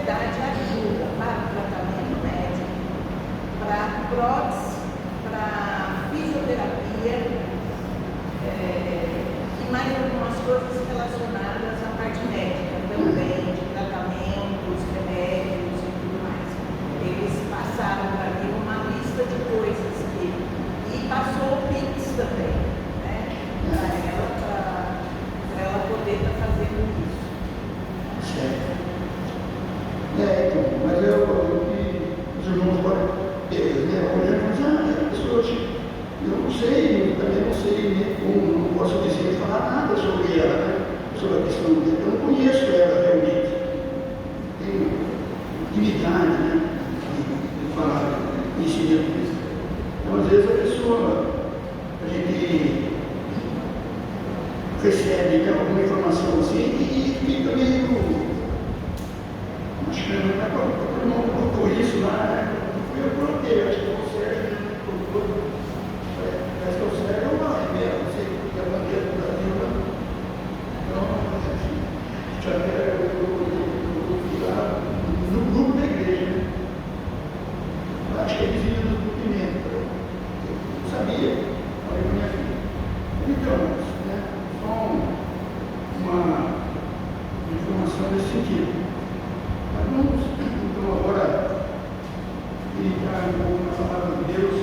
sociedade ajuda para o tratamento médico, para prótese, para fisioterapia e mais algumas coisas relacionadas à parte médica também, de tratamentos, remédios e tudo mais. Eles passaram para mim uma lista de coisas e passou o Pix também, né? Para ela poder estar fazendo isso. Certo. Então, mas os irmãos agora, olhando, a pessoa, eu não sei, também não sei, né, não posso dizer, falar nada sobre ela, né, sobre a questão dela, eu não conheço ela realmente, tenho intimidade, né, de falar isso mesmo. Então, às vezes a pessoa, a gente recebe, né, alguma informação assim e fica meio, acho que não está com o irmão colocou isso lá, né? Fui eu que coloquei, acho que o Sérgio colocou. Parece que o Sérgio é uma remera, não sei o que é a bandeira do Brasil, né? Então, já era eu lá no grupo da igreja, né? Eu acho que é vizinho do Pimenta. Eu não sabia, falei com minha filha. Então, né? Só uma informação nesse sentido. Mas vamos, então, agora entrar um pouco na palavra de Deus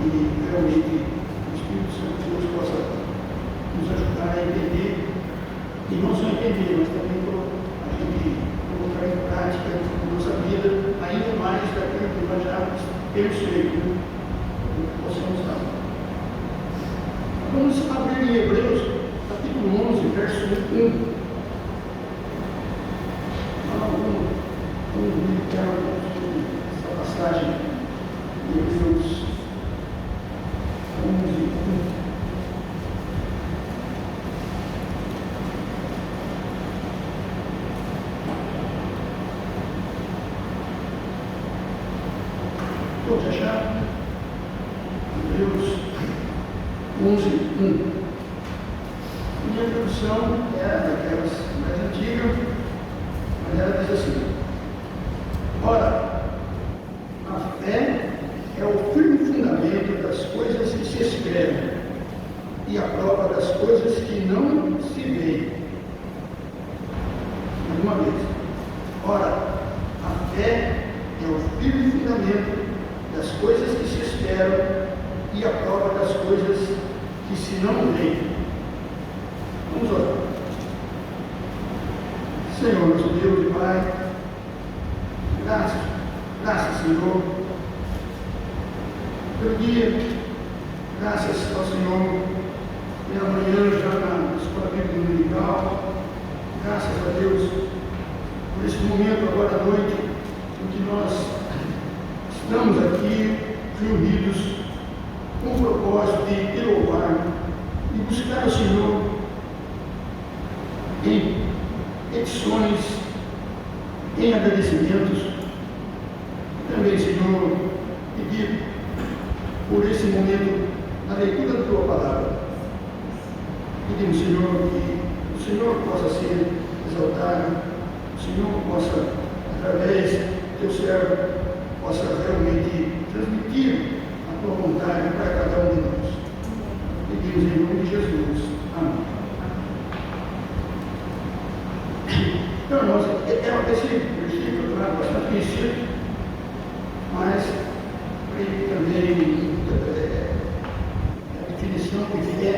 e realmente o Espírito Santo de Deus possa nos ajudar a entender, e não só entender, mas também a gente colocar em prática na nossa vida ainda mais daquilo que nós já temos feito, né? Que possamos dar. Vamos abrir em Hebreus, capítulo 11, verso 1. Vamos meditar essa passagem de Hebreus 11, 1. Todos acharam? Hebreus 11, 1. Minha tradução é daquelas mais antigas, mas ela diz assim: ora, a fé é o firme fundamento das coisas que se esperam e a prova das coisas que não se veem. Mais uma vez. Ora, a fé é o firme fundamento das coisas que se esperam e a prova das coisas que se não veem. Vamos orar. Senhor, nosso Deus e Pai, graças, Senhor, pelo dia, graças ao Senhor, pela manhã já na escola bíblica dominical, graças a Deus por esse momento agora à noite, em que nós estamos aqui reunidos com o propósito de te louvar e buscar o Senhor em petições, em agradecimentos. Também, Senhor, pedir por esse momento na leitura da Tua Palavra. Pedimos, Senhor, que o Senhor possa ser exaltado, o Senhor possa, através do Teu servo, possa realmente transmitir a Tua vontade para cada um de nós. Pedimos em nome de Jesus. Amém. Então, irmãos, esse versículo é bastante conhecido, mas ele também a definição de fé,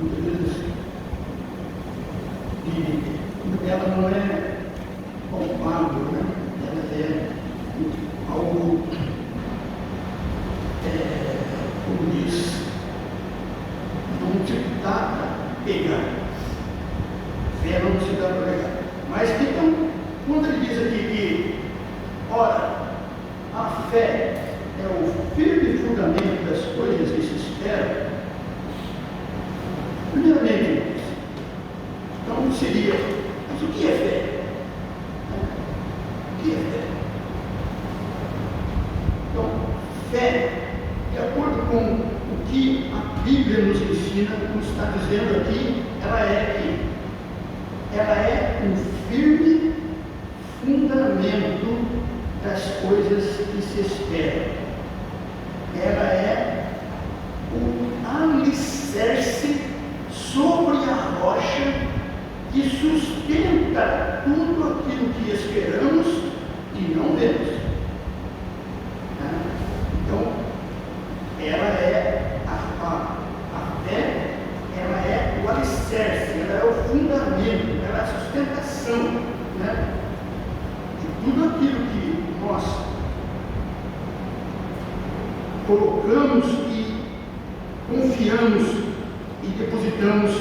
muitas vezes, ela não é palpável, né? Ela é algo, como diz, não se dá para pegar. Fé não se dá para pegar. Mas então, quando ele diz aqui que, ora, a fé é o firme fundamento das coisas que se esperam, primeiramente, então seria, mas o que é fé? O que é fé? Então, fé, de acordo com o que a Bíblia nos ensina, nos está dizendo aqui, ela é que se espera. Ela é o alicerce sobre a rocha que sustenta tudo aquilo que esperamos e não vemos. Então, ela é a fé, ela é o alicerce, ela é o fundamento, ela é a sustentação, né, de tudo aquilo que nós colocamos e confiamos e depositamos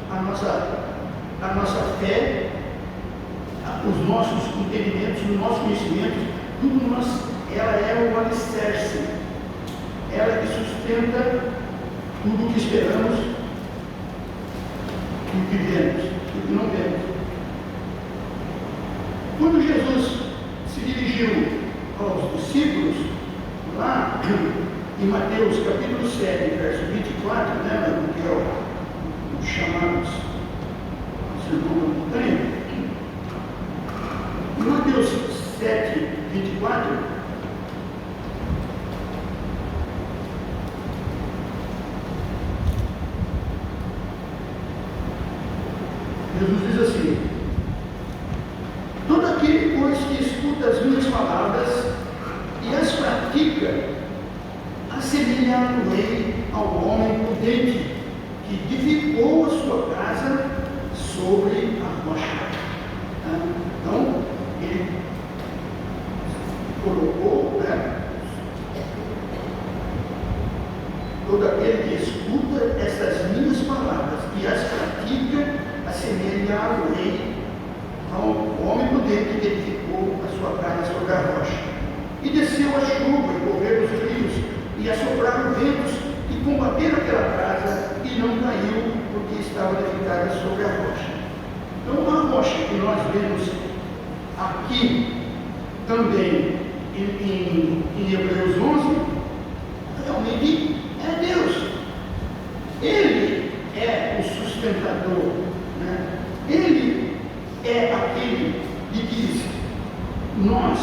a nossa fé, os nossos entendimentos, os nossos conhecimentos, ela é o alicerce, ela que sustenta tudo o que esperamos e o que vemos, e o que não vemos. Quando Jesus se dirigiu aos discípulos, lá em Mateus capítulo 7, verso 24, né, que é o chamados Sermão da Montanha, em Mateus 7, 24, Jesus diz assim: todo aquele, pois, que escuta as minhas palavras e as pratica, assemelhá-lo-ei ao homem prudente que edificou a sua casa sobre a rocha. Então, ele colocou, né, todo aquele que escuta essas minhas palavras e as pratica, assemelhá-lo-ei ao homem prudente que edificou a sua casa sobre a rocha. E desceu a chuva, e correram os rios, e assopraram ventos, e combateram aquela casa, e não caiu, porque estava edificada sobre a rocha. Então, a rocha que nós vemos aqui também em Hebreus 11, realmente é Deus. Ele é o sustentador, né? Ele é aquele que diz: nós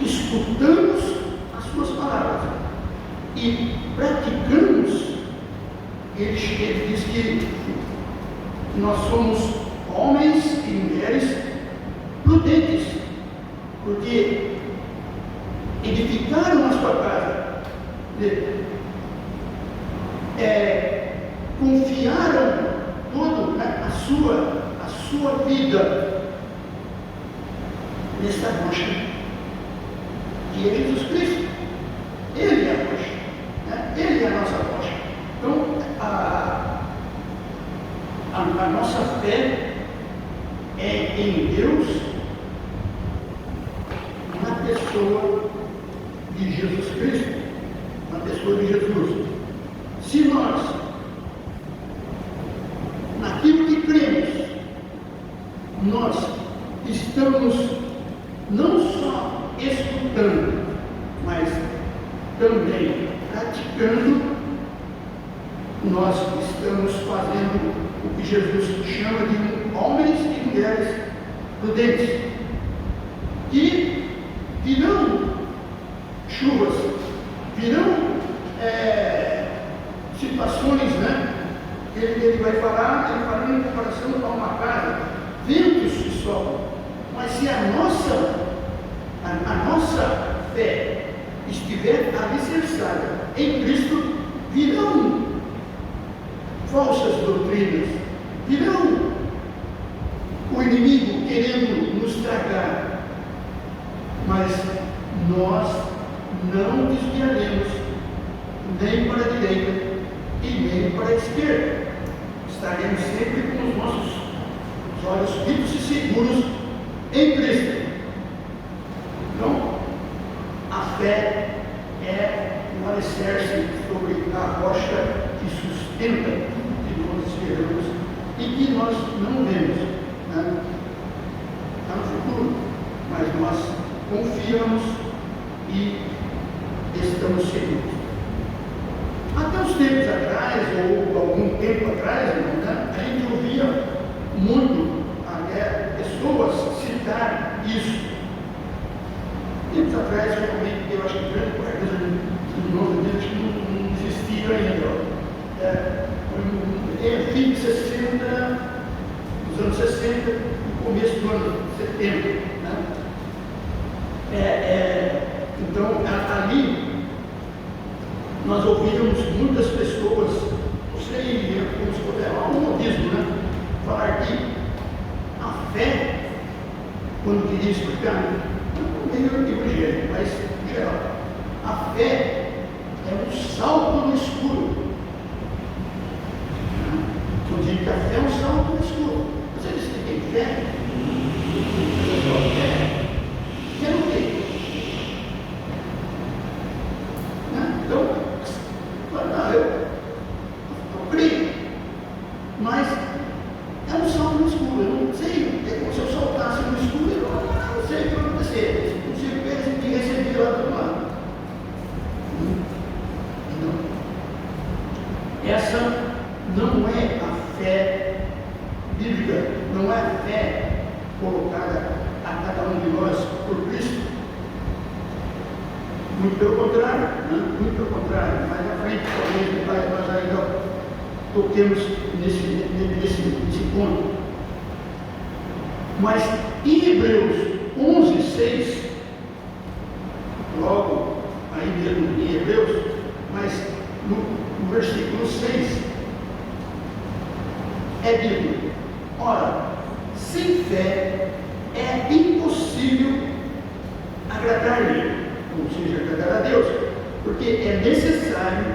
escutamos as suas palavras e praticamos. Ele diz que nós somos homens e mulheres prudentes, porque edificaram a sua casa, confiaram toda a sua vida nessa rocha, que é Jesus Cristo. Ele é a rocha, né? Ele é a nossa rocha. Então, a nossa fé é em Deus, na pessoa de Jesus Cristo, na pessoa de Jesus. Se nós, naquilo que cremos, nós estamos não só escutando, mas também praticando, nós estamos fazendo o que Jesus chama de homens e mulheres prudentes, que virão chuvas, virão situações, né? Ele vai falar em comparação a uma casa, ventos que sopram, mas se a nossa fé estiver alicerçada em Cristo, virão falsas doutrinas, virão o inimigo querendo nos tragar, mas nós não desviaremos nem para a direita e nem para a esquerda. Estaremos sempre com os nossos olhos fitos e seguros em Cristo. Então, a fé é um alicerce sobre a rocha que sustenta tudo que nós esperamos e que nós não vemos, né, no futuro, mas nós confiamos e estamos seguros. Até uns tempos atrás, ou algum tempo atrás, né, a gente ouvia muito pessoas citar isso. Tempos atrás, realmente, 1960, nos anos 60, no começo do ano 70. Né? Então, ali, nós ouvimos muitas pessoas, não sei como se puder, um modismo, né? Falar que a fé, quando queria explicar, não meio evangélico, mas em geral, a fé é um salto no escuro. Eu digo que a fé é um salto no escuro. Você diz que tem fé? Fé no quê? Então, não, eu creio, mas é um salto no escuro. Eu não sei, é como se eu saltasse no escuro, eu não sei o que vai acontecer. Não sei o que receber lá do outro lado. Então, essa não é a fé bíblica, não é a fé colocada a cada um de nós por Cristo. Muito pelo contrário, né? Muito pelo contrário. Mais à frente, talvez, nós ainda toquemos nesse ponto. Mas em Hebreus 11:6, logo aí mesmo em Hebreus, mas no versículo 6, é dito: ora, sem fé é impossível agradar-lhe, ou seja, agradar a Deus, porque é necessário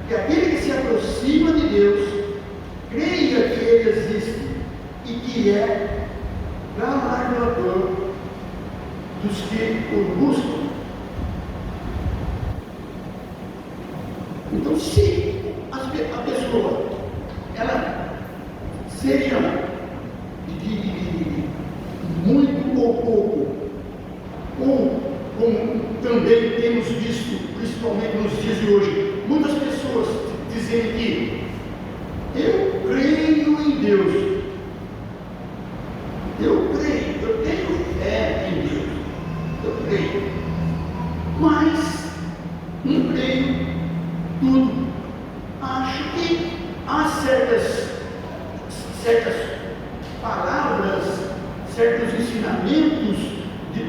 que aquele que se aproxima de Deus creia que Ele existe e que é galardoador dos que o buscam. Então, se a pessoa, ela seja de muito ou pouco, ou como também temos visto, principalmente nos dias de hoje, muitas pessoas dizem que eu creio em Deus, eu tenho fé em Deus, eu creio, mas não creio tudo. Acho que há certas palavras, certos ensinamentos de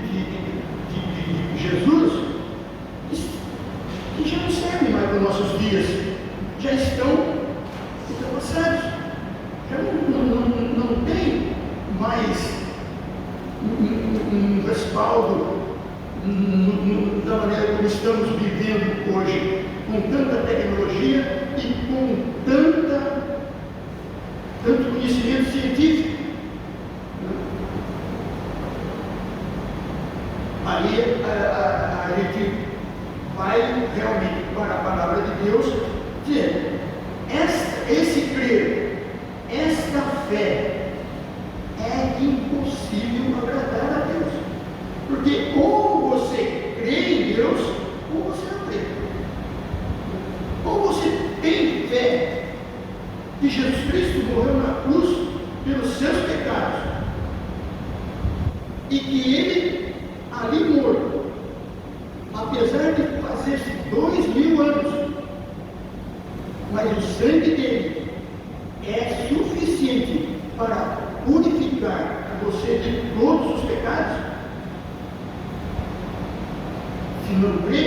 Jesus que já não servem mais para os nossos dias, já estão ultrapassados, já não tem mais um respaldo da maneira como estamos vivendo hoje, com tanta tecnologia e com tanto conhecimento científico. Aí a gente vai realmente para a palavra de Deus, dizendo: esse crer, esta fé é impossível agradar a Deus, porque ou você crê em Deus, ou você não crê. Ou você tem fé que Jesus Cristo morreu na cruz pelos seus pecados e que Ele, ali morto, apesar de fazer-se 2000 anos, mas o sangue dele é suficiente para purificar você de todos os pecados. Se não crê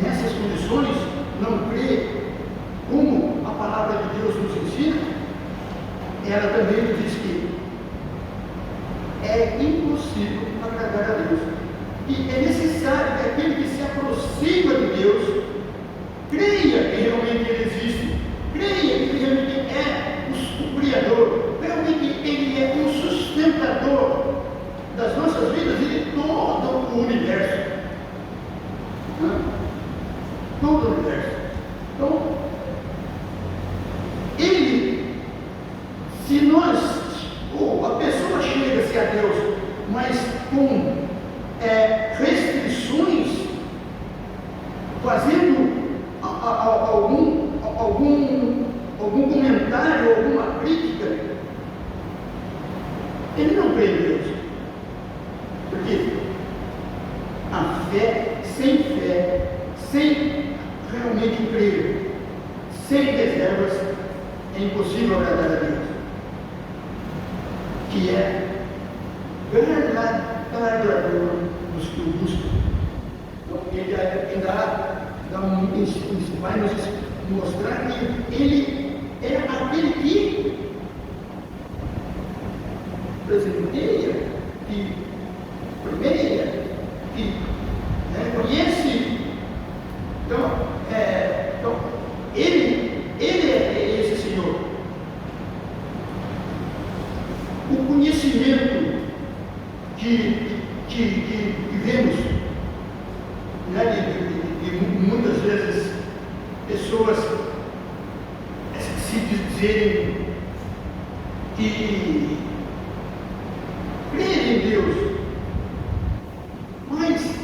nessas condições, não crê como a palavra de Deus nos ensina, ela também nos diz que é impossível agradar a Deus. E é necessário que aquele que se aproxima de Deus creia que realmente Ele existe, creia que realmente é o Criador, realmente Ele é o sustentador das nossas vidas e de todo o universo. Todo o universo. Então, Ele, se nós, ou a pessoa chega-se a Deus, mas com restrições, fazendo algum comentário, alguma crítica, ele não crê em Deus. Porque a fé, sem realmente crer, sem reservas, é impossível agradar agradar a Deus, que é galardoador dos que o buscam. Então, ele vai nos mostrar que ele é aquele que presenteia, que primeira, que conhece. Então, ele é esse Senhor. O conhecimento que vemos, de muitas vezes pessoas se dizerem que creem em Deus, mas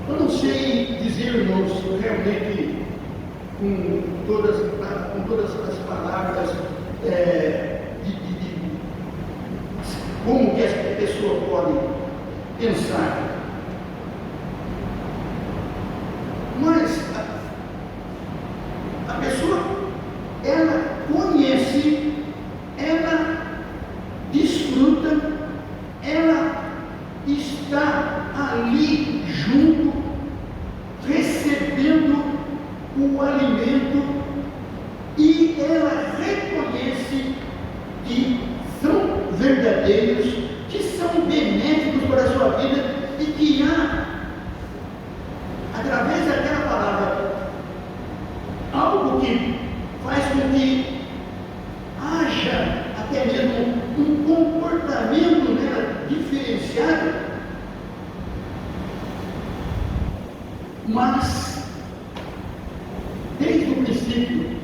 eu não sei dizer, irmãos, realmente com todas as palavras como que essa pessoa pode pensar. Mas a pessoa, ela conhece, ela desfruta, ela está ali junto, recebendo o alimento, e ela reconhece que são verdadeiros, que são benéficos para a sua vida, e que há, através daquela palavra, algo que faz com que haja até mesmo um comportamento nela diferenciado, mas desde o princípio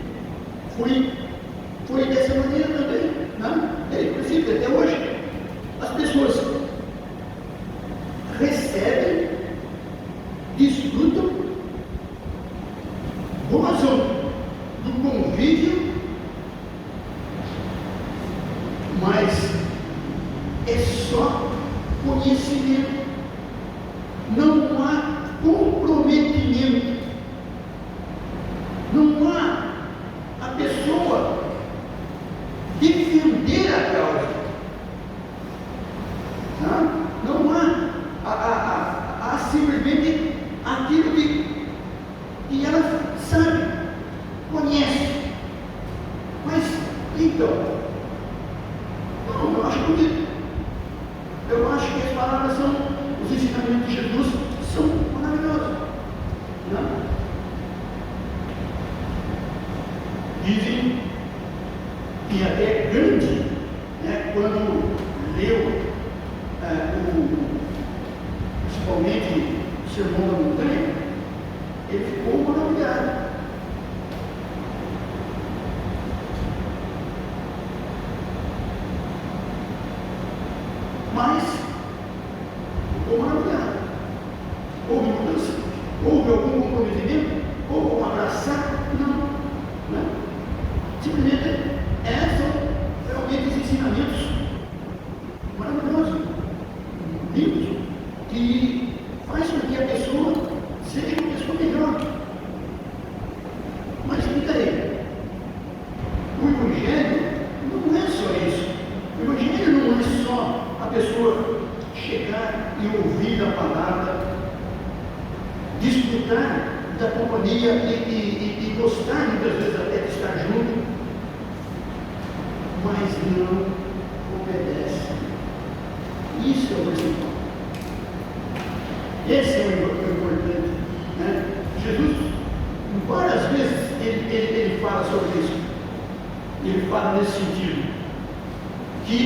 foi dessa maneira também, não? Desde o princípio até hoje, as pessoas recebem, desfrutam, gozam do convívio, mas é só conhecimento, não há comprometimento, não há a pessoa defender a causa, não há simplesmente aquilo que ela sabe, conhece, mas então, não, eu acho que as palavras são, os ensinamentos de Jesus são maravilhosos, não? Dizem que até Gandhi, quando leu principalmente o Sermão da Montanha, ele ficou maravilhado. Mas ficou maravilhado. Houve mudança? Houve algum comprometimento? Houve um abraçar? Não. Simplesmente são realmente os ensinamentos maravilhosos, lindos, que faz com que a pessoa seja uma pessoa melhor. Mas fica aí, o Evangelho não é só isso. O Evangelho não é só a pessoa chegar e ouvir a palavra, desfrutar da companhia e gostar muitas vezes até de estar junto, mas não obedece. Isso é o principal. Esse é o importante, né? Jesus, várias vezes, ele fala sobre isso. Ele fala nesse sentido, que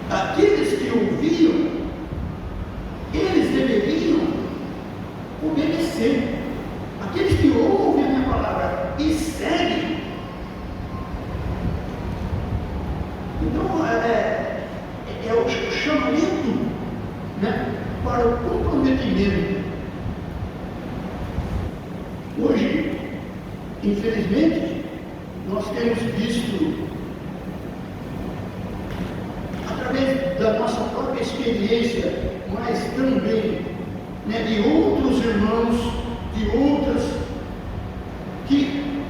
aqueles que ouviam, eles deveriam obedecer. Aqueles que ouvem a minha palavra e seguem. Então, é o chamamento, né, para o comprometimento. Hoje, infelizmente, nós temos visto, através da nossa própria experiência, mas também, né, de outros irmãos, de outras que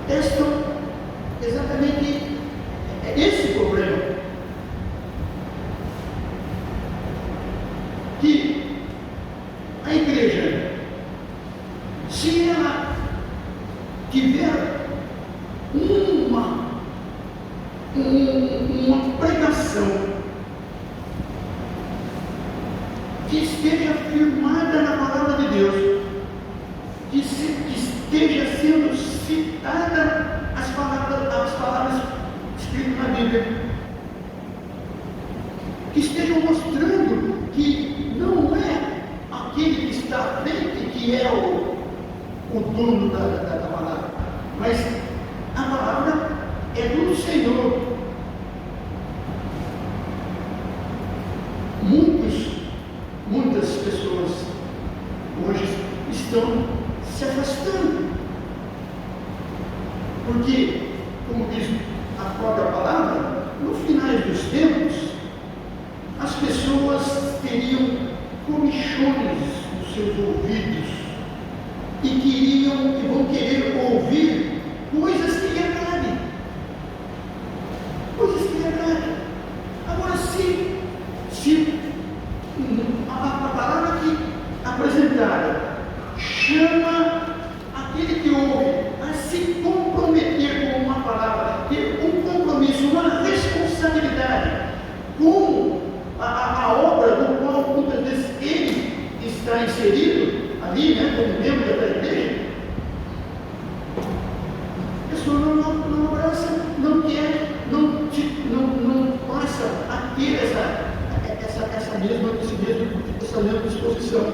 testam exatamente esse problema. Que a igreja, se ela tiver uma pregação que esteja firmada na palavra de Deus, que esteja sendo citada as palavras escritas na Bíblia, que estejam mostrando que não é aquele que está à frente que é o dono da palavra, mas a palavra é do Senhor. Muitas pessoas hoje estão se afastando, porque, como diz a própria palavra, no final dos tempos, as pessoas teriam comichões nos seus ouvidos e vão querer ouvir coisas que lhe agradem. Coisas que lhe agradem. Agora, se a palavra que apresentada chama aquele que ouve a se comprometer com uma palavra, ter um compromisso, uma responsabilidade com a obra do qual muitas vezes ele está inserido ali, como membro da igreja, a pessoa não abraça, não quer, não passa a ter essa mesma disposição.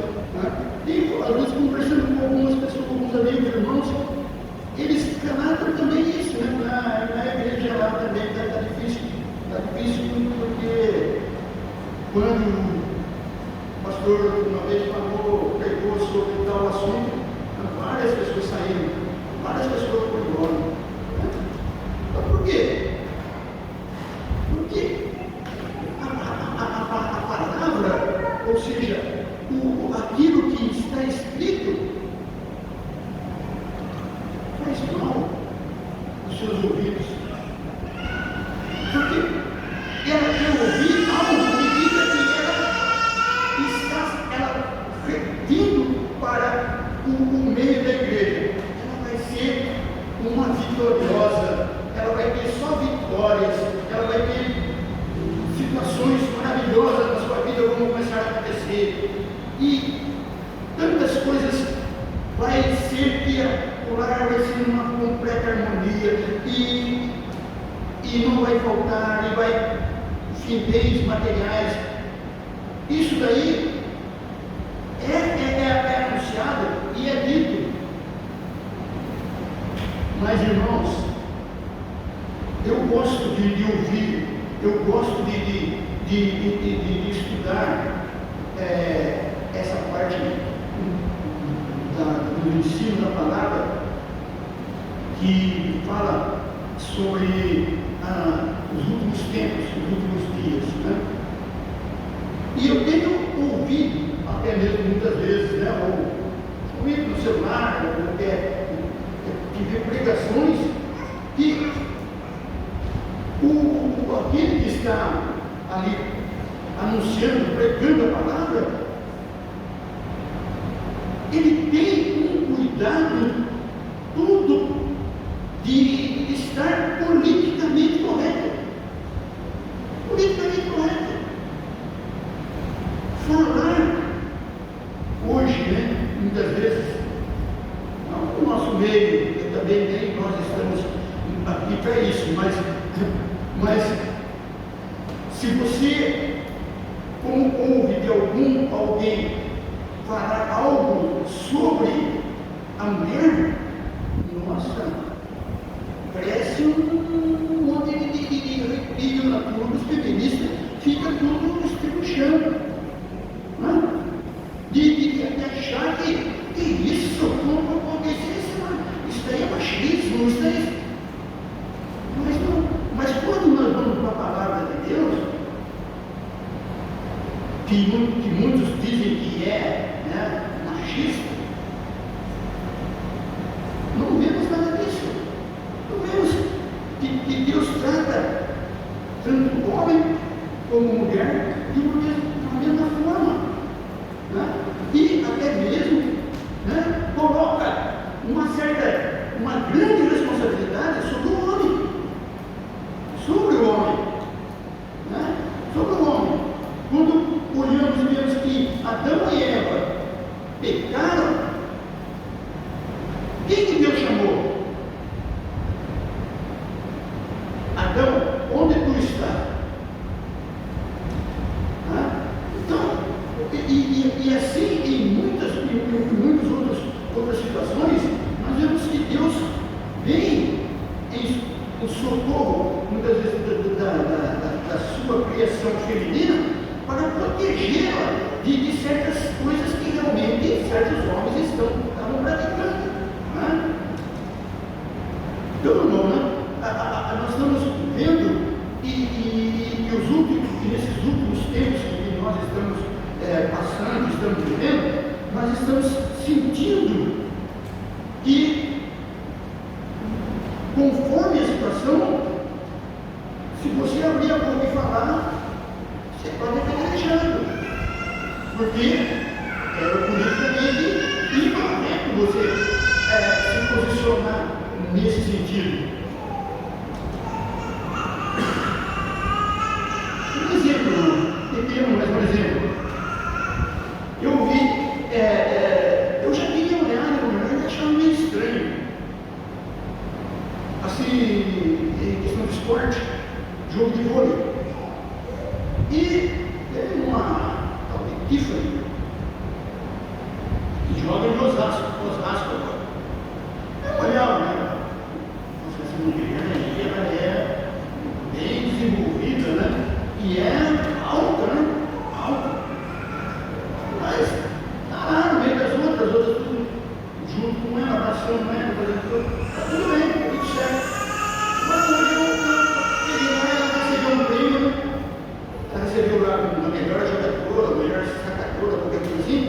E às vezes, conversando com algumas pessoas, com alguns amigos, irmãos, eles relatam também isso, na igreja lá também está difícil. Está difícil porque quando o pastor uma vez pregou sobre tal assunto, várias pessoas saíram, várias pessoas foram embora. Então, por quê? Porque a palavra, ou seja, aquilo que está escrito, faz mal aos seus ouvidos. Porque ela quer ouvir algo que diga que ela vindo para o meio da igreja, ela vai ser uma vitoriosa, ela vai ter só vitórias, ela vai ter situações maravilhosas na sua vida vão começar a acontecer, e tantas coisas vai ser que o lar vai ser uma completa harmonia, e não vai faltar, e vai, enfim, bens materiais. Isso daí é anunciado e é dito. Mas, irmãos, eu gosto de ouvir, eu gosto de estudar essa parte do ensino da palavra, que fala sobre os últimos tempos, os últimos dias, E eu tenho ouvido, até mesmo muitas vezes, ou ouvido no celular, ou até ver pregações, que aquele que está ali anunciando, pregando a palavra, ele tem um cuidado tudo de estar politicamente correto. Politicamente correto. Falar hoje, muitas vezes, não no nosso meio, eu também nem nós estamos aqui para isso, mas se você ouve de alguém falar algo sobre a mulher, nossa, parece um monte de literatura dos feministas, fica tudo estribuchando, de achar que isso, como acontecer, isso daí é machismo, isso daí. Mas quando nós vamos para a palavra de Deus, que muitos dizem que é machista, Não vemos nada disso. Não vemos que Deus trata tanto o homem como a mulher da mesma forma. Né? E até mesmo, né, coloca uma grande responsabilidade sobre o homem. Sobre o homem. Né? Sobre o homem. Quando olhamos e vemos que Adão e Eva pecaram, quem que Deus chamou? Adão, onde tu estás? Então, e assim em muitas outras situações, nós vemos que Deus vem em socorro, muitas vezes, da sua criação feminina, para protegê-la de certas coisas que realmente certos homens estavam praticando. Né? Então, irmão, nós estamos vendo e nesses últimos tempos que nós estamos passando, estamos vivendo, nós estamos sentindo que, conforme a situação, se você abrir a boca e falar, você pode ficar deixando, porque politicamente incorreto você se posicionar nesse sentido. Um exemplo pequeno, mas um exemplo. Eu vi, eu já tinha olhado, eu achava meio estranho, assim, em questão de esporte, jogo de vôlei. E teve uma tal de Tiffany, que joga em Osasco agora. Eu olhava, né? Nossa, essa mulher aí, ela é bem desenvolvida, né? E é alta, né? Alta. Mas tá lá no meio das outras tudo junto com ela, abraçando ela, fazendo tudo. Tá tudo bem, tá tudo certo. Mas hoje eu cheguei lá, ela recebeu um prêmio, ela recebeu lá a melhor jogadora, a melhor sacadora, qualquer coisa assim.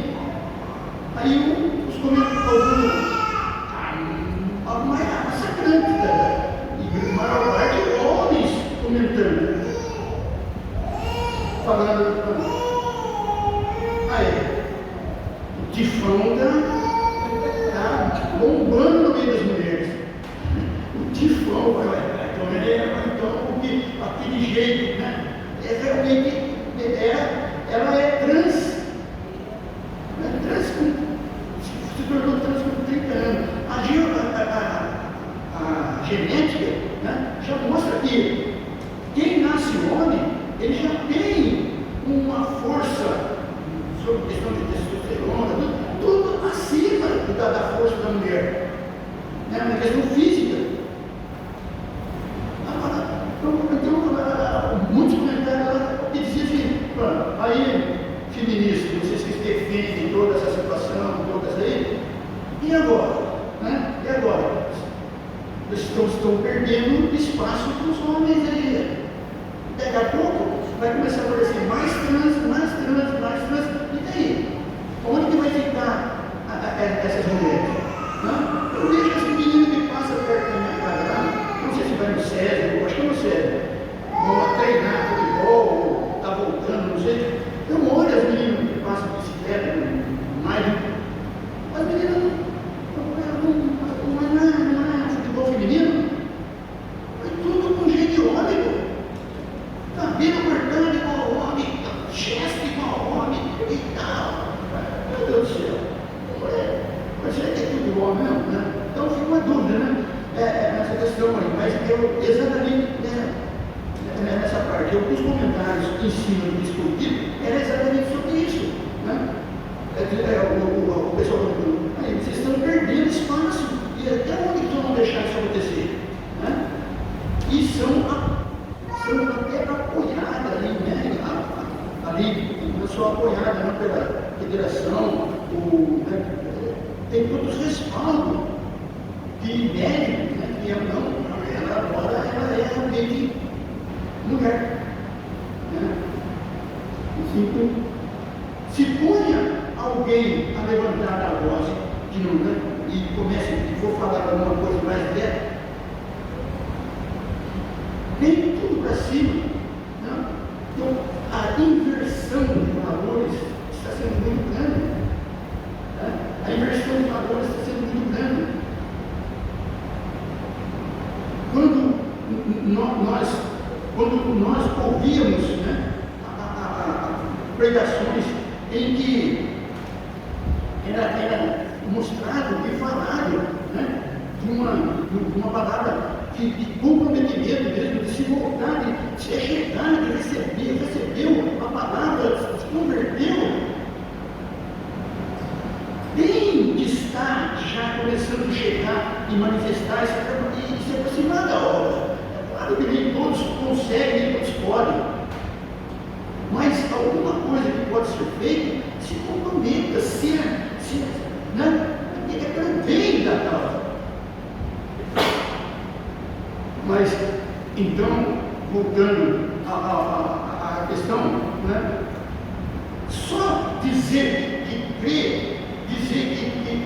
Aí os comentários, a massacrante e a maior parte homens comentando, falando, aí, o tifão tá bombando no meio das mulheres. O tifão, então, aquele jeito, né? Realmente, ela é trans, se tornou trans com 30 anos. A genética, né, já mostra que quem nasce homem, ele já tem uma força sobre questão de testosterona, tudo acima da força da mulher, né, na questão física. Então, muitos comentários lá que diziam assim, aí, feministas, vocês que defendem toda essa situação, todas aí, e agora? Né? E agora? Estão perdendo espaço para os homens aí. Daqui a pouco vai começar a aparecer mais trans, e daí? Onde que vai ficar essas mulheres? Né? Eu vejo esse menino que passa perto da minha casa lá, não sei se vai no SESI, eu acho que é no SESI, vão lá treinar futebol, ou está voltando, não sei. Eu olho as meninas que passam de bicicleta, as meninas não é futebol feminino, é tudo com jeito de homem, pô. Cabelo cortando igual ao homem, gesto igual ao homem e tal. Meu Deus do céu. Mas é que é tudo igual mesmo, né? Então fica uma dúvida, né? Nessa questão aí, mas eu exatamente nessa parte, alguns comentários em cima do discutido era exatamente sobre isso, né? O pessoal falando, aí vocês estão perdendo espaço, e até onde vão deixar isso acontecer? Né? E são até apoiadas ali, né? Ali, não só apoiadas, né, pela federação, tem todos os respaldos de médico, né? Que ela agora ela é realmente mulher. Né? Assim, se punha alguém a levantar a voz de não, né? e comece, e for falar alguma coisa mais direta, vem tudo para cima. Né? Então, a inversão de valores está sendo muito grande. Né? A inversão de valores está sendo muito grande. Quando nós ouvíamos, né, pregações em que era mostrado e falado, né, de uma palavra de comprometimento mesmo, de se voltar, de se chegar, de receber, recebeu a palavra, se converteu. Tem que estar já começando a chegar e manifestar e se aproximar da obra. É claro que nem todos conseguem, nem todos podem, mas alguma coisa que pode ser feita, se comprometa, né? É para o bem da causa. Mas, então, voltando à questão, né? Só dizer que crê, dizer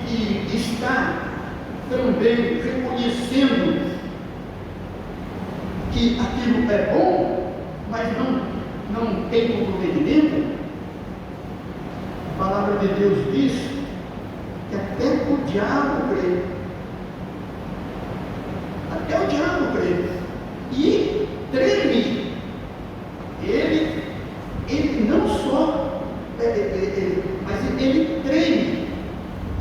que está também reconhecendo que aquilo é bom, mas não tem comprometimento. A palavra de Deus diz que até o diabo crê. Até o diabo crê. E treme. Ele não só, mas ele treme,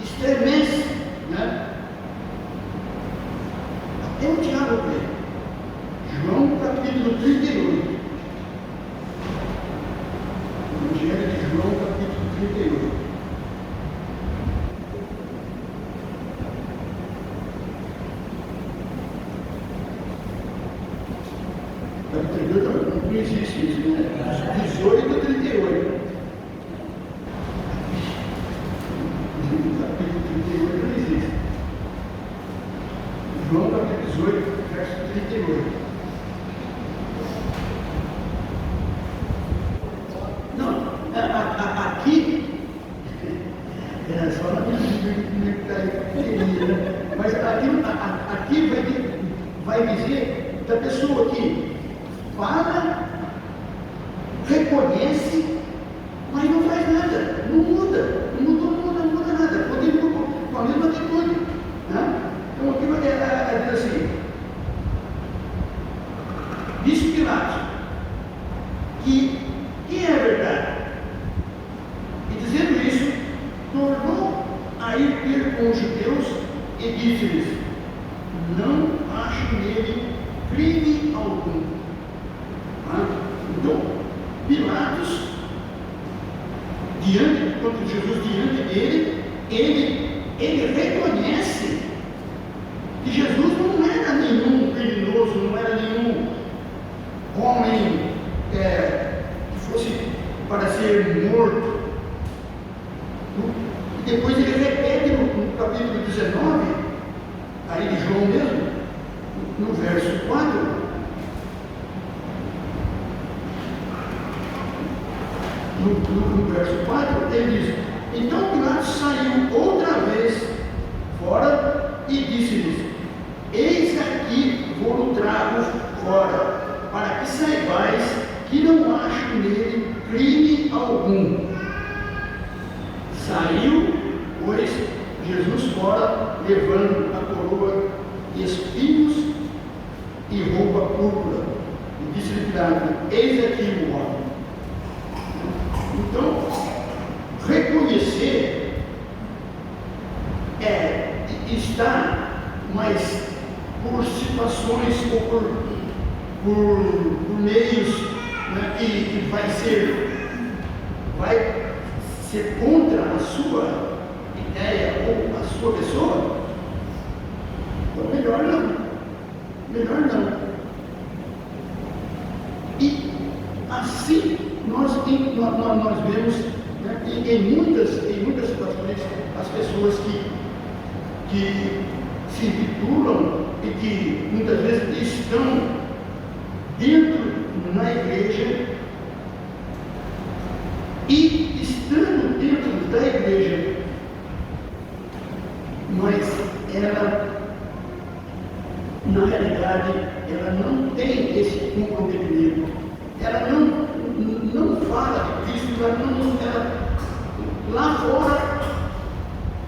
estremece, né? Até o diabo crê. João capítulo 38. Evangelho de João capítulo 38. Não existe isso, né? 18 a 38. Capítulo 38 não existe. João capítulo 18, verso 38. Não, aqui, só na minha característica, né? Mas aqui vai dizer da pessoa que fala, reconhece, mas não faz nada, não muda, não muda nada, continua com a mesma atitude. Né? Então aqui vai dizer assim, diz Pilatos, que é verdade. E dizendo isso, tornou a ir ter com os judeus e disse-lhes, não acho nele crime algum. Então, Pilatos, quando Jesus diante dele, ele reconhece que Jesus não era nenhum criminoso, não era nenhum homem que fosse para ser morto. E depois ele repete no capítulo 19, aí de João mesmo, no verso 4, no verso 4, ele diz, então Pilatos saiu outra vez fora e disse-lhes, eis aqui vou trago fora, para que saibais que não acho nele crime algum. Saiu, pois, Jesus fora, levando a coroa de espinhos e roupa púrpura, e disse-lhe Pilatos, eis aqui o homem. Então, reconhecer está, mas por situações ou por meios, né, que vai ser contra a sua ideia ou a sua pessoa, então melhor não. E assim nós vemos, né, em muitas situações as pessoas que se intitulam e que muitas vezes estão dentro na igreja e estando dentro da igreja, mas na realidade, ela não tem esse comprometimento. Ela não fala de Cristo, lá fora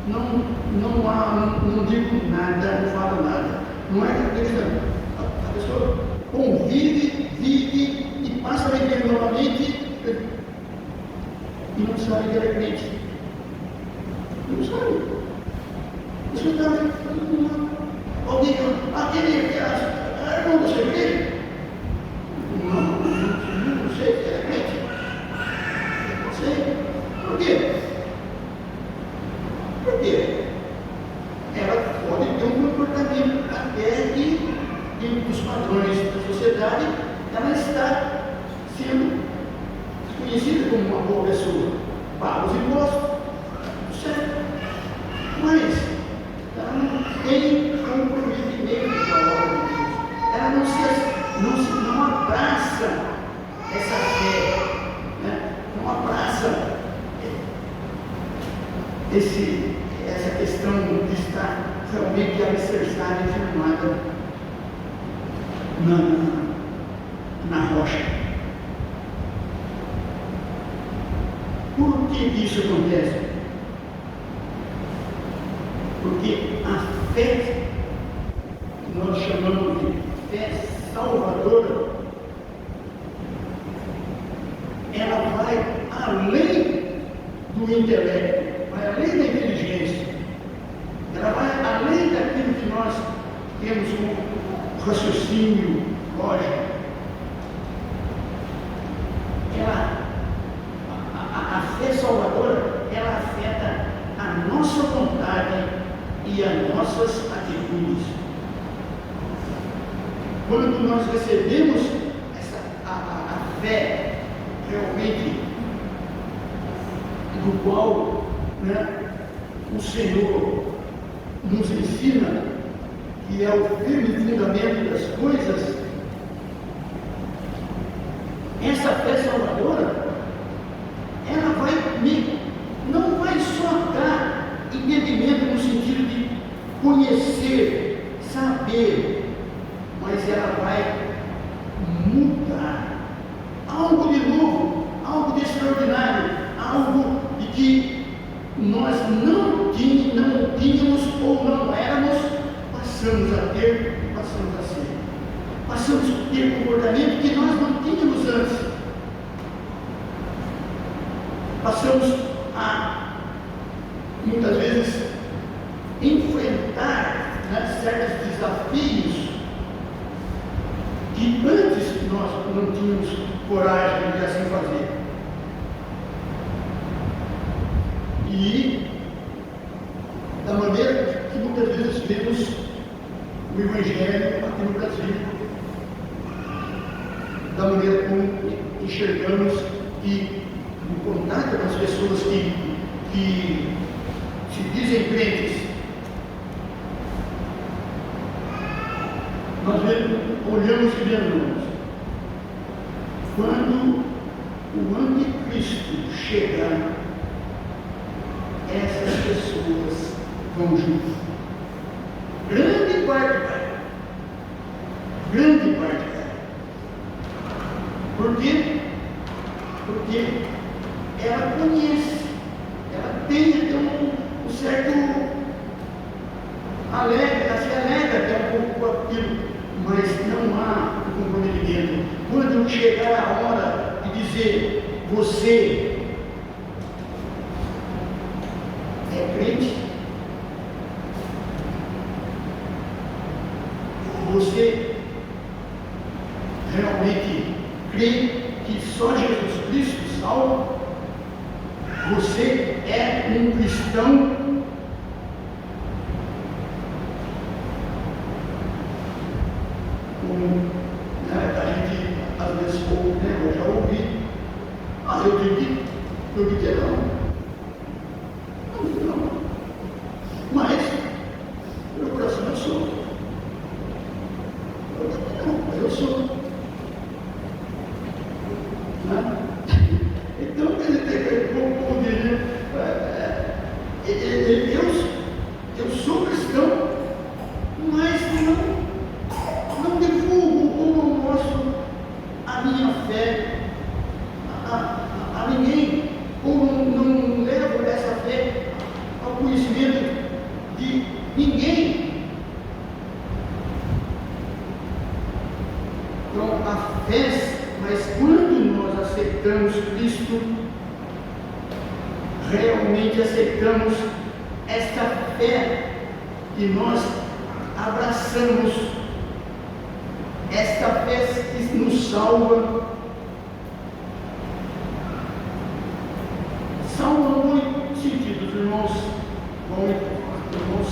não digo nada, não falo nada. Não é que a pessoa convive, vive e passa a viver novamente e não sabe que ela é crente. Não sabe. Você está alguém aquele que é irmão, você é crente? Não sei que é crente. Não sei. Por quê? Porque ela pode ter um comportamento até que, dentro dos padrões da sociedade, ela está sendo conhecida como uma boa pessoa. Paga os impostos, certo? Mas ela não tem comprometimento com a obra de Deus. Ela não abraça essa fé, né? Não abraça essa questão de estar realmente alicerçada e firmada na rocha. Por que isso acontece? Porque a fé, que nós chamamos de fé salvadora, ela vai além do intelecto, vai além da inteligência, ela vai além daquilo que nós temos como raciocínio lógico. A fé salvadora, ela afeta a nossa vontade e as nossas atitudes. Quando nós recebemos a fé realmente do qual, né, o Senhor nos ensina que é o firme fundamento das coisas, essa fé salvadora, ela não vai só dar entendimento no sentido de conhecer, saber, mas ela vai mudar algo de novo, algo de extraordinário, algo de que nós não tínhamos ou não éramos, passamos a ter, passamos a ser. Passamos a ter comportamento que nós não tínhamos antes. Passamos a, muitas vezes, enfrentar, né, certos desafios que antes nós não tínhamos coragem de assim fazer. E da maneira que muitas vezes vemos o Evangelho aqui no Brasil, da maneira como enxergamos e no contato com as pessoas que se dizem crentes, nós olhamos e vemos, quando o anticristo chegar, essas pessoas vão junto. Grande parte vai. Grande parte vai. Por quê? Porque ela conhece, ela tem até um certo ela se alegra até um pouco com aquilo, mas não há um comprometimento. Quando chegar a hora de dizer, você é crente? Você realmente crê que só Jesus Cristo salva? Você é um cristão? A gente às vezes ouve, né? Eu já ouvi. Eu digo que não. Mas meu coração eu sou. Eu sou. Né? Então, como diria, eu sou cristão, mas Então, a fé, mas quando nós aceitamos Cristo, realmente aceitamos esta fé e nós abraçamos esta fé que nos salva. Salva muito sentido, os irmãos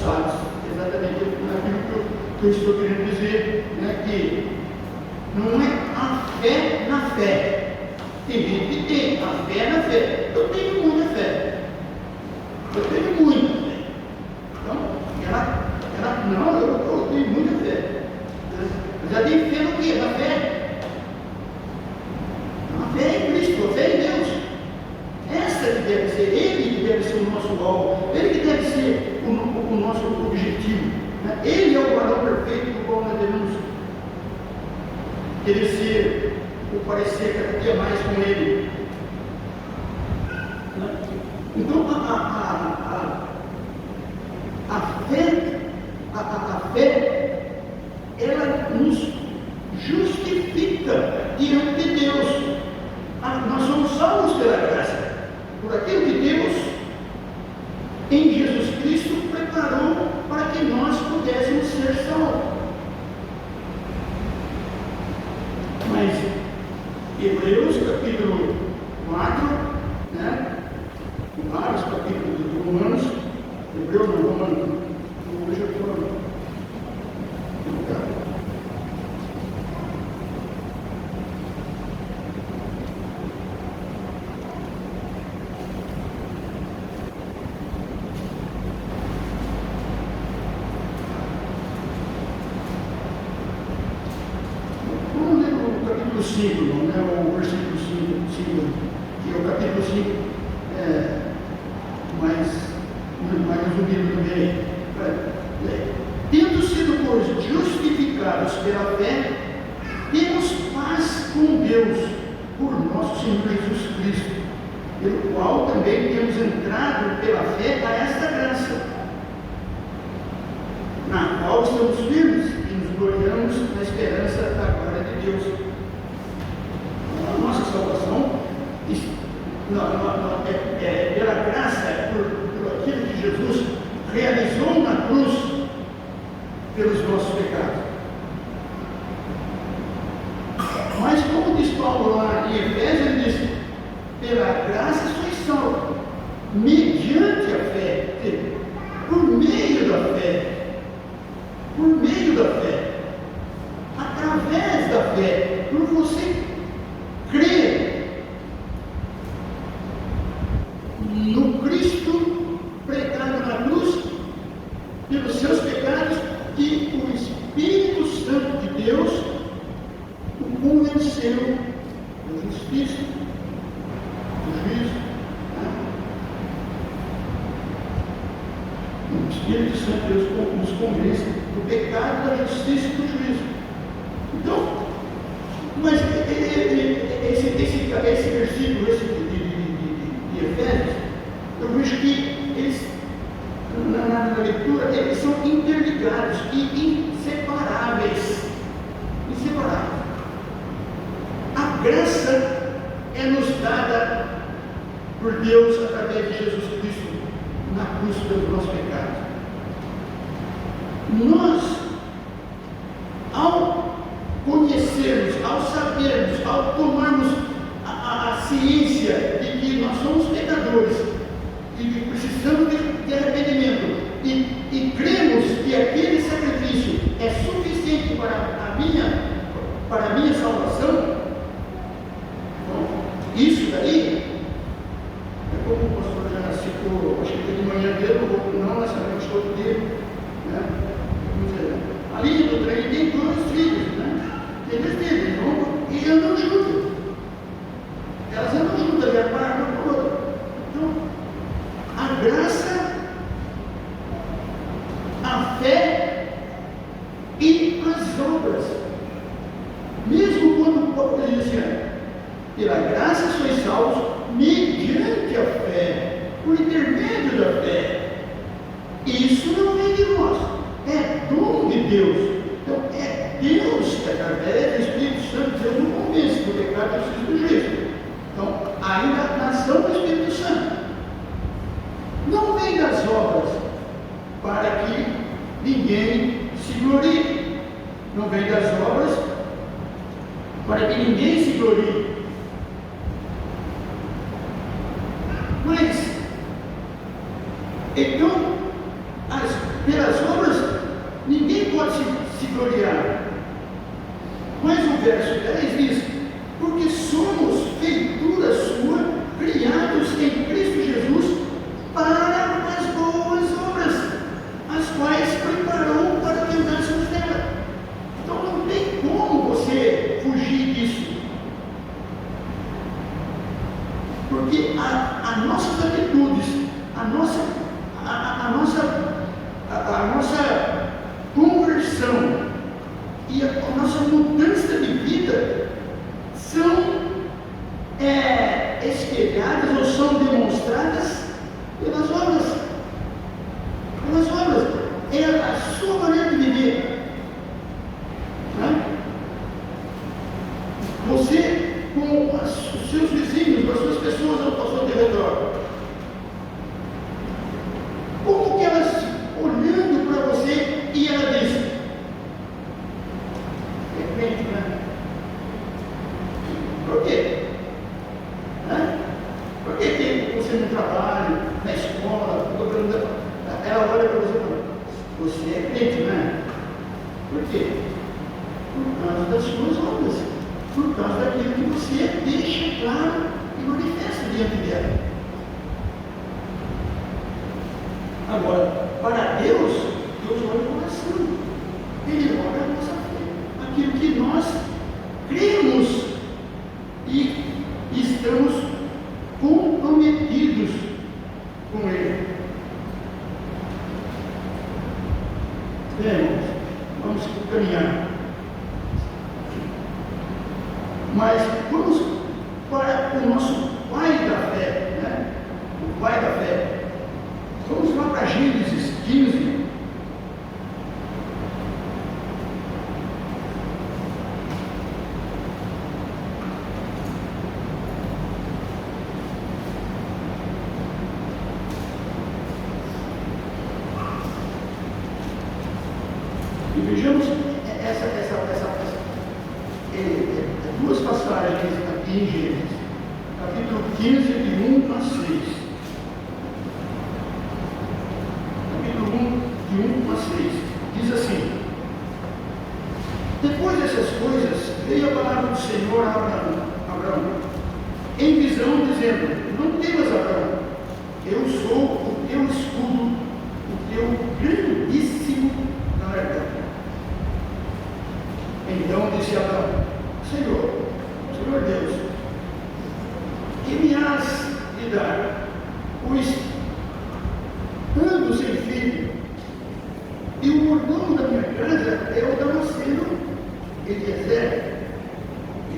sabem exatamente naquilo que eu estou querendo dizer, né? Que não é a fé na fé. Tem gente que tem a fé na fé. Eu tenho muita fé. Eu tenho muita fé. Então, não, eu tenho muita fé. Eu já tenho fé no quê? Na fé. A fé em Cristo, a fé em Deus. Essa que deve ser, Ele que deve ser o nosso alvo, Ele que deve ser o nosso objetivo. Né? Ele é o varão perfeito do qual nós devemos querer ser, ou parecer cada dia mais com Ele. Né? Então, a fé, ela nos justifica diante de Deus. Nós somos salvos pela graça, por aquilo que Deus, em Jesus Cristo, preparou para que nós pudéssemos ser salvos. Mas, Hebreus capítulo 4, né? Vários capítulos de Romanos, Hebreus não, Romanos, hoje eu estou capítulo 5, não é o versículo 5, que é o capítulo 5, mais resumido também. Tendo sido, pois, justificados pela fé, temos paz com Deus, por nosso Senhor Jesus Cristo, pelo qual também temos entrado pela fé a esta graça, na qual estamos firmes e nos gloriamos na esperança da glória de Deus. A nossa salvação é pela graça, por aquilo que Jesus realizou na cruz pelos nossos pecados. Mas como diz Paulo lá em Efésios, ele diz: pela graça sois salvos, mediante a fé, por meio da fé, através da fé, por você crer no Cristo pregado na cruz, pelos seus pecados, e o Espírito Santo de Deus o convenceu da justiça, do juízo. O Espírito Santo de Deus nos convence do pecado, da justiça e do juízo. Então, mas esse versículo, de Efésios, eu vejo que eles, na leitura, eles são interligados e inseparáveis. A graça é nos dada por Deus através de Jesus Cristo na cruz pelos nossos pecados. Nós, ao conhecermos, ao sabermos, ao tomarmos a ciência de que nós somos pecadores e que precisamos de arrependimento e cremos que aquele sacrifício é suficiente para a minha salvação, bom, isso daí é como o pastor já citou, acho que de manhã mesmo, não necessariamente todo dia, né? A linha do trem tem dois filhos, né? Tem dois filhos, e andam juntos. Elas andam juntas, e aparam uma com a outra. Então, a graça, a fé e as obras. Mesmo quando Paulo diz assim, pela graça sois salvos mediante a fé, por intermédio da fé. Isso não vem de nós, é dom de Deus. Então é Deus que através do Espírito Santo pecado, da justiça e do juízo. Então, ainda a nação do Espírito Santo. Não vem das obras para que ninguém se glorie. Não vem das obras para que ninguém se glorie. Mas, então, pelas obras, ninguém pode se gloriar. Mas o verso 10 diz: porque somos feitura sua, criados em Cristo Jesus, para as boas obras, as quais preparou para que andássemos nela. Então não tem como você fugir disso. Porque as nossas atitudes, a nossa conversão e a nossa mudança de vida são espelhadas ou são demonstradas pelas obras. Pelas obras. É a sua maneira de viver. Né? Você, com os seus vizinhos, com as suas pessoas ao seu redor, como que elas, olhando para você, e ela diz: é crente, né? Por quê? Né? Por que você no trabalho, na escola, ela olha para você e fala: você é crente, né? Por quê? Por causa das suas obras, por causa daquilo que você deixa claro e manifesta diante dela. Agora, para Deus olha o coração, Ele olha a nossa fé, aquilo que nós cremos e estamos comprometidos com Ele. Bem, vamos caminhar. Mas vamos para o nosso pai da fé, né? O pai da fé. Vamos lá para Gênesis 15. E vejamos duas passagens aqui em Gênesis, capítulo 15, de 1 a 6. Capítulo 1, de 1 a 6. Diz assim: depois dessas coisas, veio a palavra do Senhor a Abraão, em visão, dizendo: não temas, Abraão, eu sou o teu escudo, o teu grandíssimo galardão. Então disse Abraão: Senhor Deus, que me has de dar, pois ando sem filho, e o mordomo da minha casa é o Damasceno Eliezer,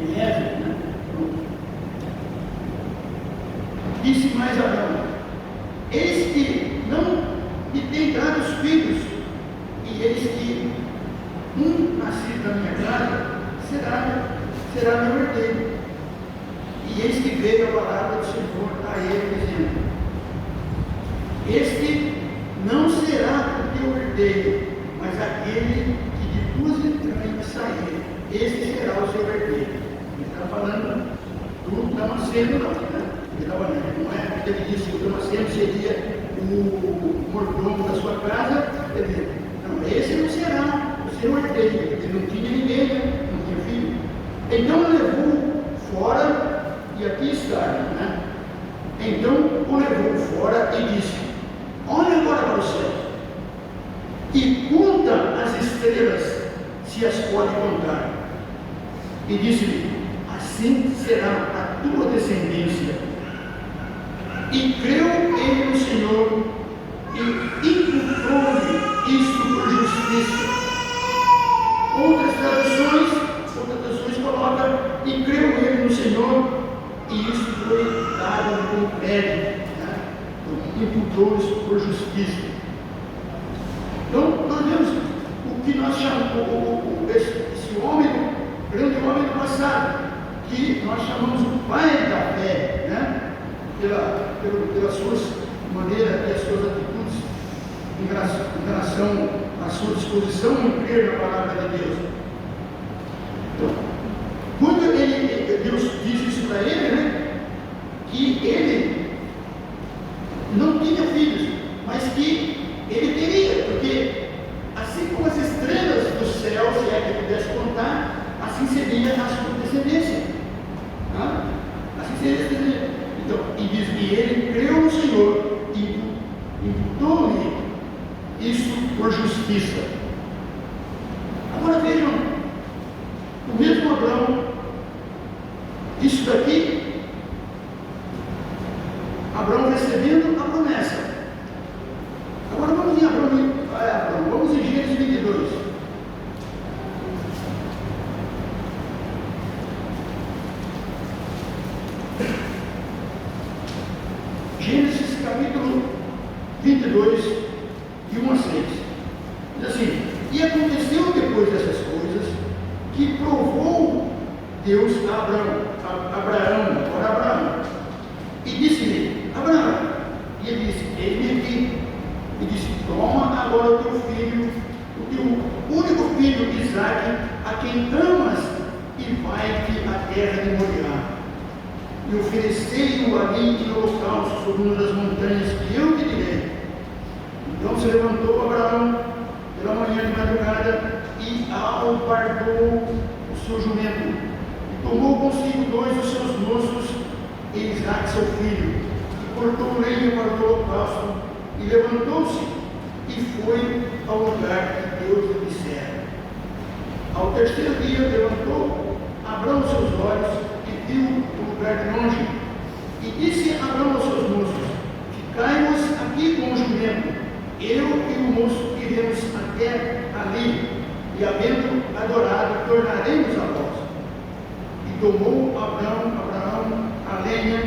né? Disse mais Abraão: eis que não me tem dado os filhos, e eis que nascido da minha casa será meu herdeiro. E eis que veio a palavra do Senhor a ele, dizendo: este não será o teu herdeiro, mas aquele que de tuas entranhas sair, este será o seu herdeiro. Ele está falando do Damasceno, não é? Porque ele disse que o Damasceno seria o mordomo da sua casa. Ele disse: não, esse não será o seu herdeiro, ele não tinha ninguém, não tinha filho. Então levou fora. E aqui está, né? Então o levou fora e disse: olha agora para o céu e conta as estrelas, se as pode contar. E disse-lhe: assim será a tua descendência. E creu ele no Senhor e imputou-lhe isto por justiça. Outras traduções colocam: e creu ele no Senhor, e isso foi dado como crédito, né? Imputou isso por justiça. Então, nós vemos o que nós chamamos esse homem, grande homem do passado, que nós chamamos o pai da fé, né? Pelas suas maneiras e as suas atitudes em relação à sua disposição em crer na palavra de Deus. Então, quando Deus diz isso para ele, né? Que ele não tinha filhos, mas que ele teria, porque assim como as estrelas do céu, se é que pudesse contar, assim seria a sua descendência. Tá? Assim seria a descendência. Então, e diz que ele creu no Senhor e imputou-lhe isso por justiça. Agora vejam, o mesmo Abraão, isso daqui, Abraão recebendo a promessa. Agora vamos em Abraão, vamos em Gênesis 22. Gênesis capítulo 22, de 1 a 6. Diz assim: e aconteceu depois dessas coisas, que provou Deus a Abraão, e disse-lhe: Abraão, e ele disse: eis-me aqui. E disse: toma agora o teu filho, o teu único filho Isaque, a quem amas, e vai-te à terra de Moriá, e oferecei-o ali em holocausto sobre uma das montanhas que eu te direi. Então se levantou Abraão pela manhã de madrugada e albardou o seu jumento, e tomou consigo 2 dos seus moços e Isaque seu filho, e cortou lenha para o holocausto, e levantou-se e foi ao lugar que Deus lhe dissera. Ao terceiro dia levantou Abraão seus olhos e viu o lugar de longe, e disse Abraão aos seus moços: ficai-vos aqui com o jumento, eu e o moço iremos até ali, e havendo adorado, tornaremos a vós. E tomou Abraão a lenha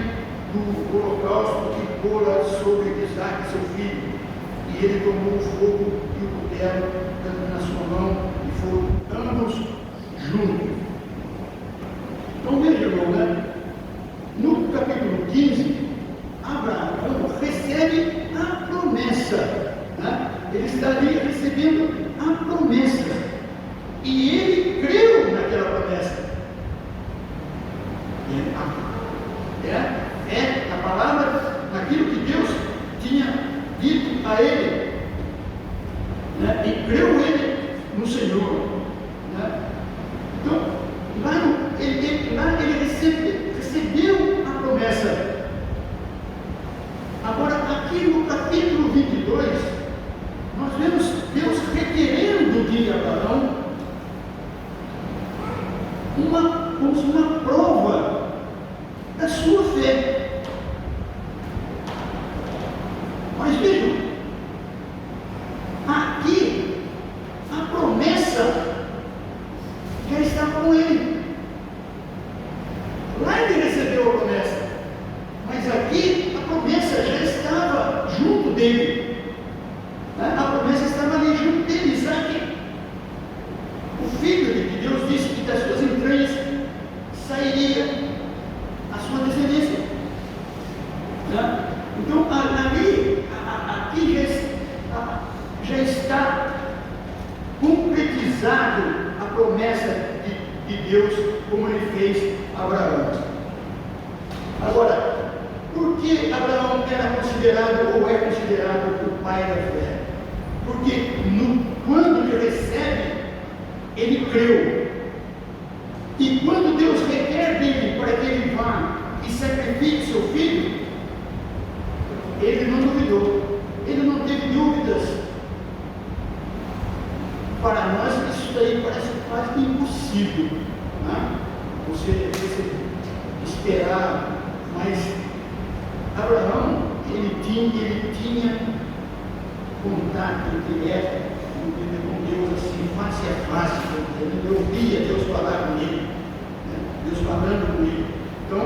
do holocausto e pô-la sobre Isaque seu filho, e ele tomou o fogo e o cutelo na sua mão, e foram ambos juntos. Então veja, irmão, né? No capítulo 15, Abraão recebe a promessa, né? Ele está ali recebendo a promessa, e ele creu naquela promessa. A palavra, naquilo que Deus tinha dito a ele, né? E creu ele no Senhor, né? Então, lá ele recebeu a promessa. Agora, aqui no capítulo 22, nós vemos Deus requerendo de Abraão uma prova da sua fé. Mas vejam, aqui a promessa já está com ele. Lá ele recebeu a promessa, mas aqui a promessa já estava junto dele. A promessa estava ali junto dele. Isaque, o filho de que Deus disse que das suas entranhas sairia a sua descendência. Então ali, aqui já está concretizado a promessa de Deus, como ele fez a Abraão. Agora, por que Abraão era considerado ou é considerado o pai da fé? Porque quando ele recebe, ele creu. E quando Deus requer dele para que ele vá e sacrifique seu filho, ele não duvidou, ele não teve dúvidas. Para nós isso daí parece quase impossível, né? Você esperar, mas Abraão, ele tinha contato direto com Deus, assim, face a face. Ele ouvia Deus falar com ele, né? Deus falando com ele. Então,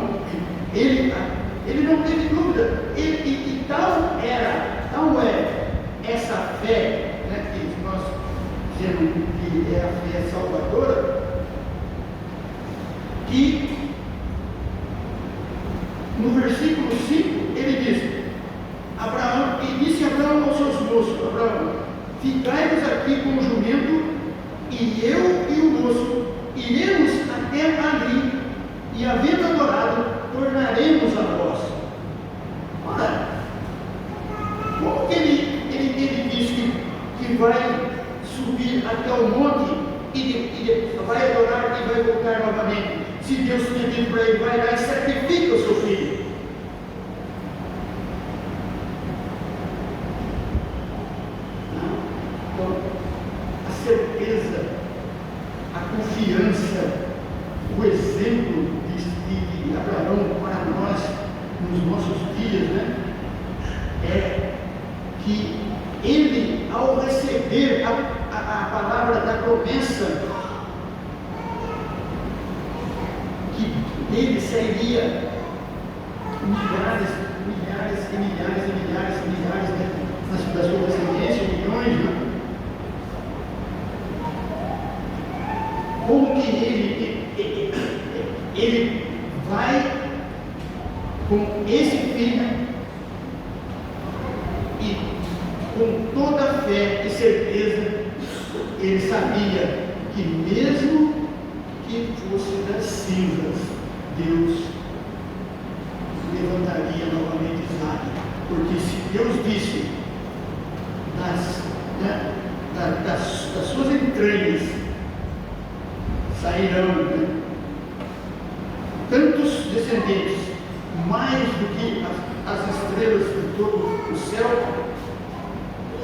ele não teve dúvida. E tal é essa fé, né, que nós dizemos que é a fé salvadora, que poço, iremos até ali, e havendo adorado, tornaremos a vós. Ora, como que ele diz que vai subir até o monte e vai adorar e vai voltar novamente? Se Deus tinha dito para ele, vai lá e sacrifica o seu filho. Então, a certeza, a confiança, o exemplo de Abraão para nós nos nossos dias, né? É que ele, ao receber a palavra da promessa, que dele sairia milhares e milhares, né? Da sua descendência, milhões, né? Como que ele vai com esse filho e com toda a fé e certeza, ele sabia que mesmo que fosse das cinzas, Deus levantaria novamente Isaac, porque se Deus disse das suas entranhas sairão, né, tantos descendentes, mais do que as estrelas de todo o céu.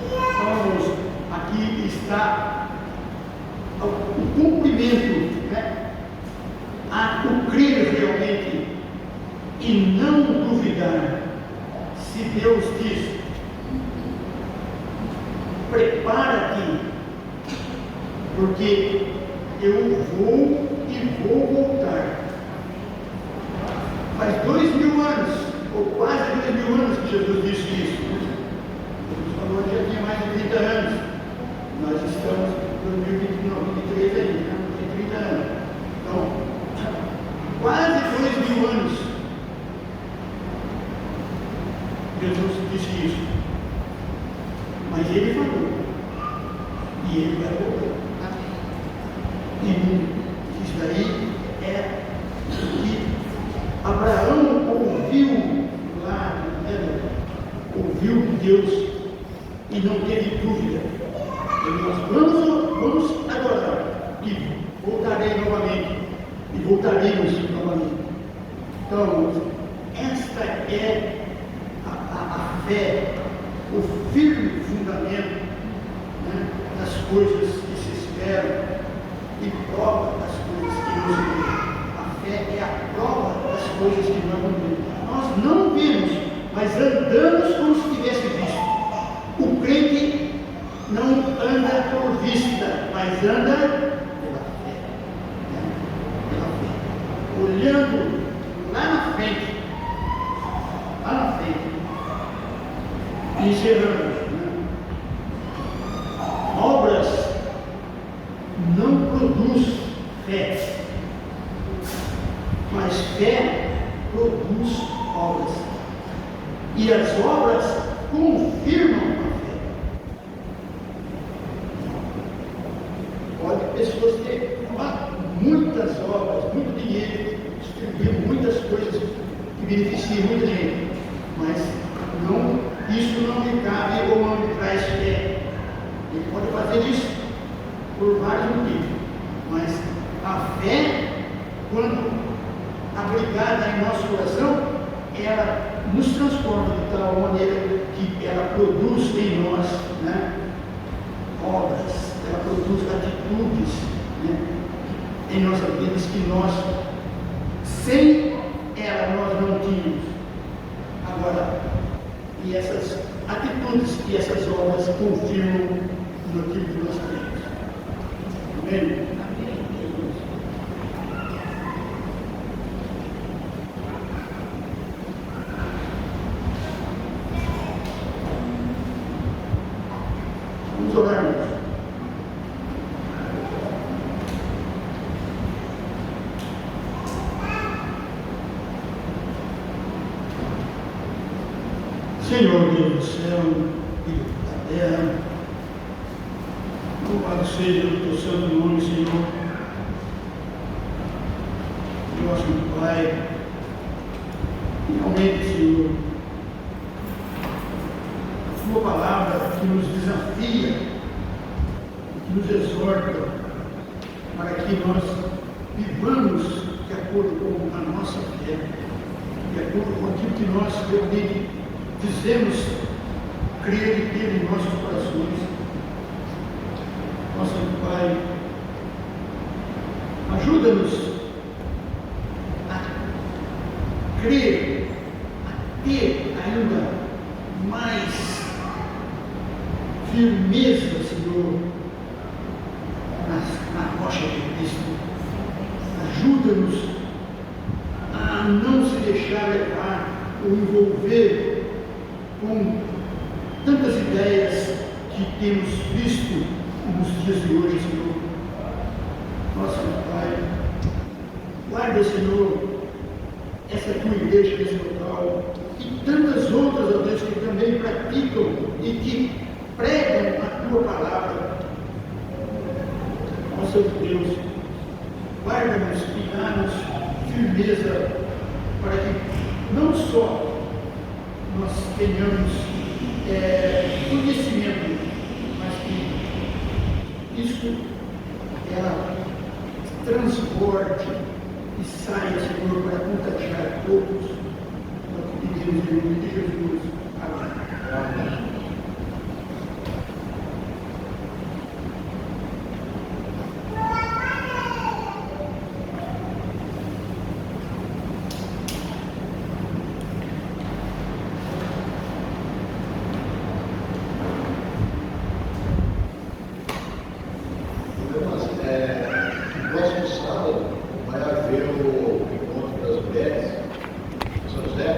Então, aqui está o cumprimento, né, o crer realmente e não duvidar. Se Deus diz, prepara-te, porque eu vou e vou voltar. Faz 2000 anos, ou quase 2000 anos que Jesus disse isso. Jesus falou que já tinha mais de 30 anos. Nós estamos em 2023 ainda, né? Tem 30 anos. Então, quase 2000 anos Jesus disse isso. Mas ele falou. E ele vai voltar. E isso daí é o que Abraão ouviu lá, né? Ouviu de Deus e não teve dúvida. Vamos adorar e voltarei novamente. E voltaremos novamente. Então, esta é a fé, o firme fundamento, né, das coisas que se esperam e prova das coisas que não se vê. A fé é a prova das coisas que nós não vemos. Nós não vemos, mas andamos como se tivesse visto. O crente não anda por vista, mas anda pela fé. Né? Pela fé. Olhando lá na frente. Encerrando, né? Obras não produz fé, mas fé produz obras, e as obras confirmam a fé. Pode pessoas ter muitas obras, muito dinheiro, distribuir muitas coisas que beneficiam muita gente, mas isso não lhe cabe ou não lhe traz fé. Ele pode fazer isso por vários motivos, mas a fé, quando abrigada em nosso coração, ela nos transforma de tal maneira que ela produz em nós, né, obras, ela produz atitudes, né, em nossas vidas que nós, sem ela, nós não tínhamos. Agora, e essas atitudes e essas obras confirmam naquilo que nós temos. Amém? Amém. Vamos orar, irmãos. Senhor Deus do céu e da terra, louvado seja o teu santo nome, Senhor. Pai, finalmente, Senhor, a Sua palavra que nos desafia, que nos exorta, para que nós vivamos de acordo com a nossa fé, de acordo com aquilo que nós realmente dizemos crer e ter em nossos corações. Nosso Pai, ajuda-nos a crer, a ter ainda mais firmeza, Senhor, na rocha de Cristo. Ajuda-nos a não se deixar levar ou envolver com tantas ideias que temos visto nos dias de hoje, Senhor. Nosso Pai, guarda, Senhor, essa tua igreja nesse local e tantas outras, ó Deus, que também praticam e que pregam a tua palavra. Ó Senhor Deus, guarda-nos e dá-nos firmeza para que não só nós tenhamos conhecimento, mas que isso ela transborde e saia, Senhor, para contagiar todos. Nós pedimos em nome de Jesus.